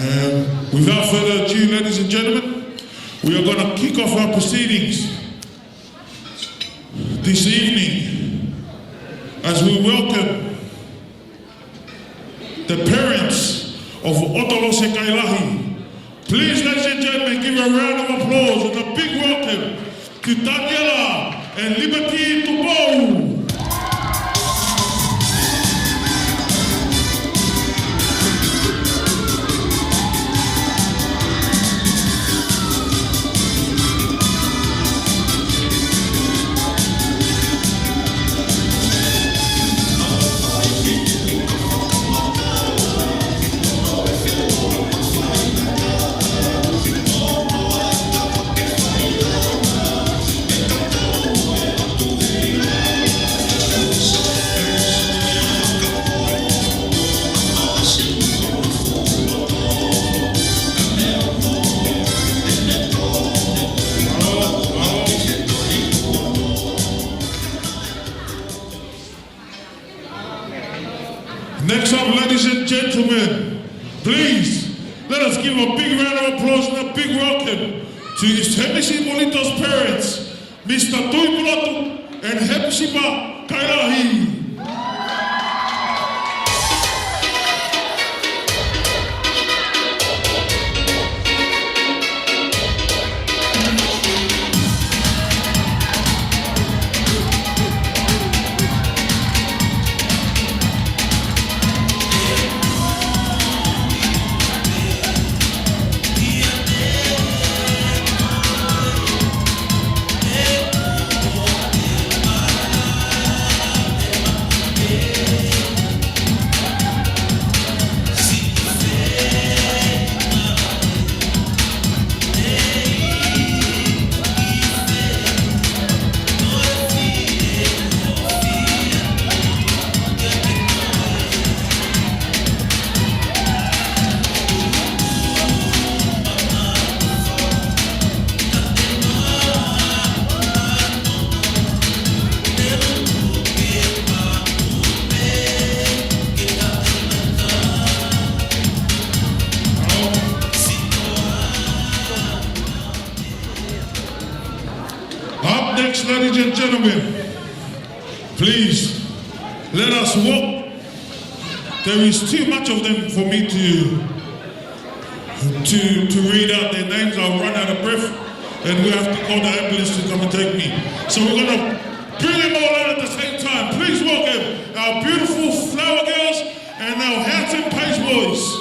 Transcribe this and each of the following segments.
Without further ado, ladies and gentlemen, we are going to kick off our proceedings this evening as we welcome the parents of Otolose Kailahi. Please, ladies and gentlemen, give a round of applause and a big welcome to Daniela and Liberty Tupou. Next up, ladies and gentlemen, please let us give a big round of applause and a big welcome to His Hepisi Molito's parents, Mr. Tui Mulatu and Hepsiba Kailahi. Next, ladies and gentlemen, please let us walk. There is too much of them for me to read out their names. I'll run out of breath and we have to call the ambulance to come and take me. So we're going to bring them all out at the same time. Please welcome our beautiful flower girls and our handsome page boys.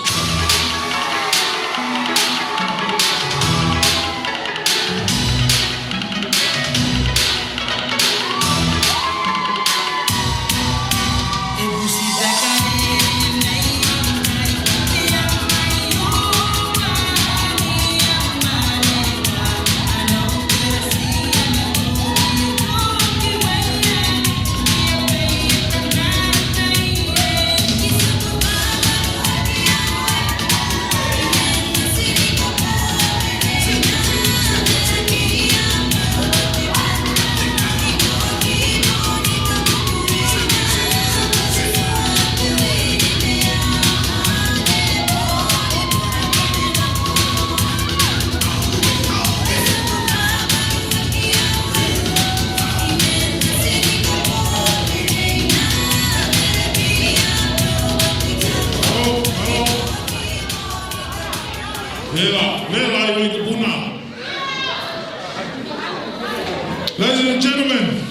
Ladies and gentlemen,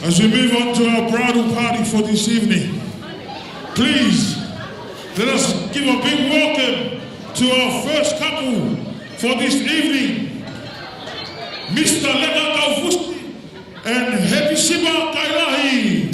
as we move on to our bridal party for this evening, please let us give a big welcome to our first couple for this evening, Mr. Lega Kaufusti and Hepsiba Kailahi.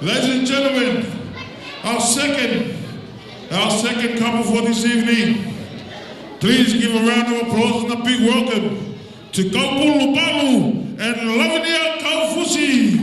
Ladies and gentlemen, our second couple for this evening. Please give a round of applause and a big welcome to Kaupulu Balu and Lavinia Kaufusi.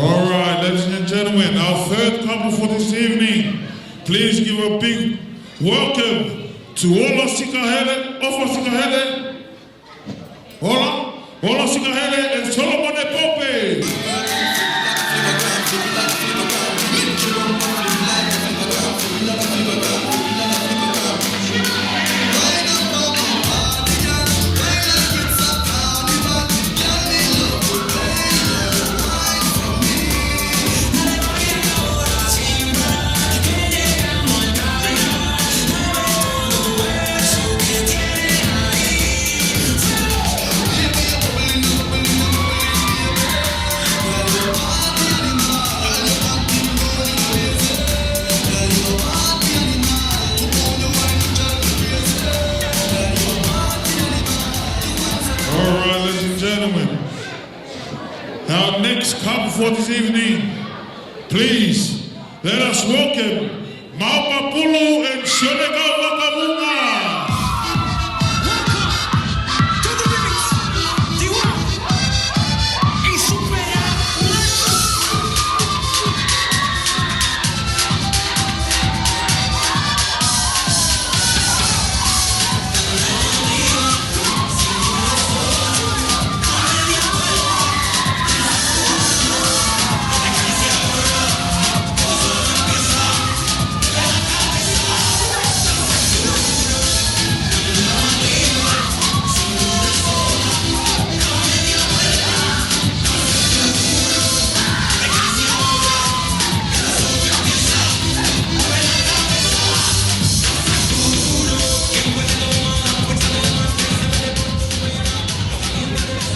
All right, ladies and gentlemen, our third couple for this evening. Please give a big welcome to Ola Sikahele, Ofa Sikahele, Ola Sikahele and Solomon Pope. Our next couple for this evening, please let us welcome Maupapulu and Shonega Wakamunga. Welcome to the remix. Diwa e supera.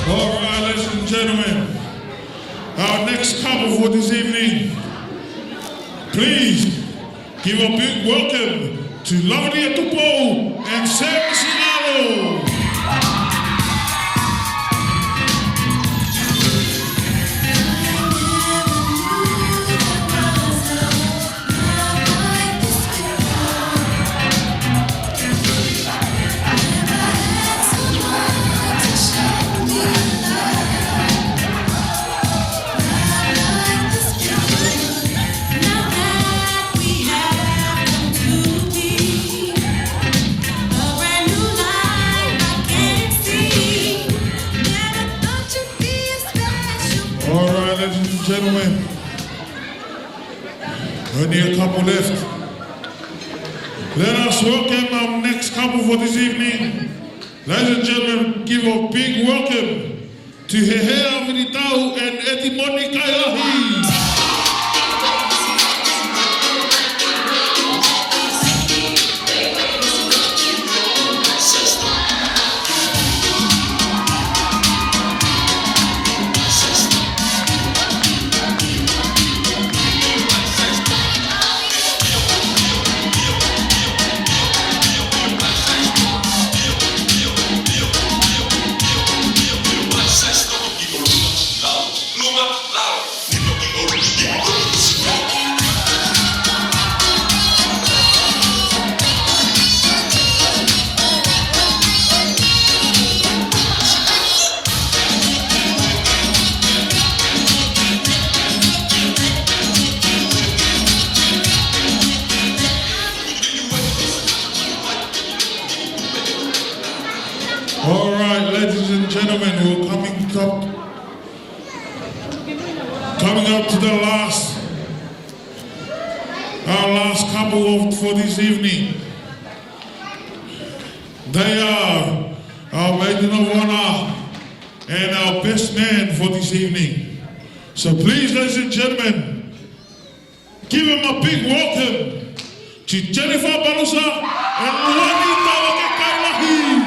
All right, ladies and gentlemen, our next couple for this evening, please give a big welcome to Lavinia Tupo and Sam Sinalo. All right, ladies and gentlemen, only a couple left. Let us welcome our next couple for this evening. Ladies and gentlemen, give a big welcome to Hehea Vinitau and Edimoni Kailahi. All right, ladies and gentlemen, we're coming up to the our last couple for this evening. They are our maiden of honor, and our best man for this evening. So please, ladies and gentlemen, give him a big welcome to Jennifer Balusa and Juanita Wakekailahi.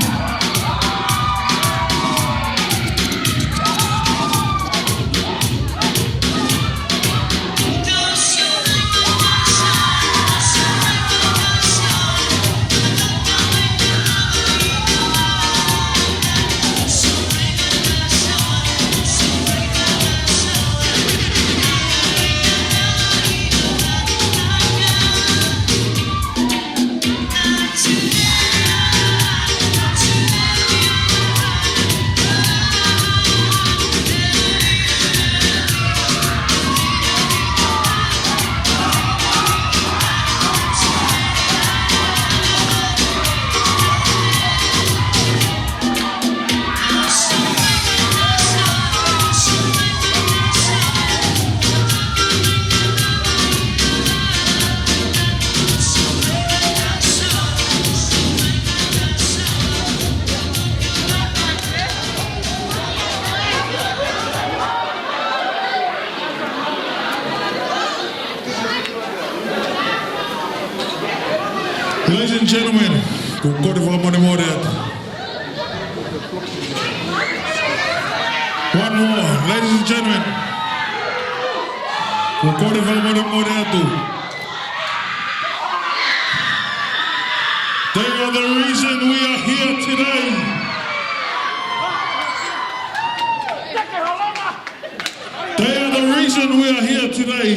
Ladies and gentlemen, one more, ladies and gentlemen. They are the reason we are here today. They are the reason we are here today.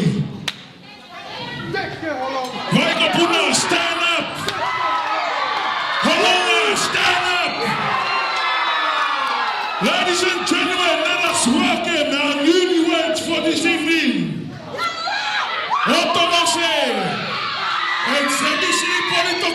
Michael Puna, stand up. Halonga, stand up. Ladies and gentlemen, let us welcome our newlyweds for this evening. Otto Mose and Sebisi Polito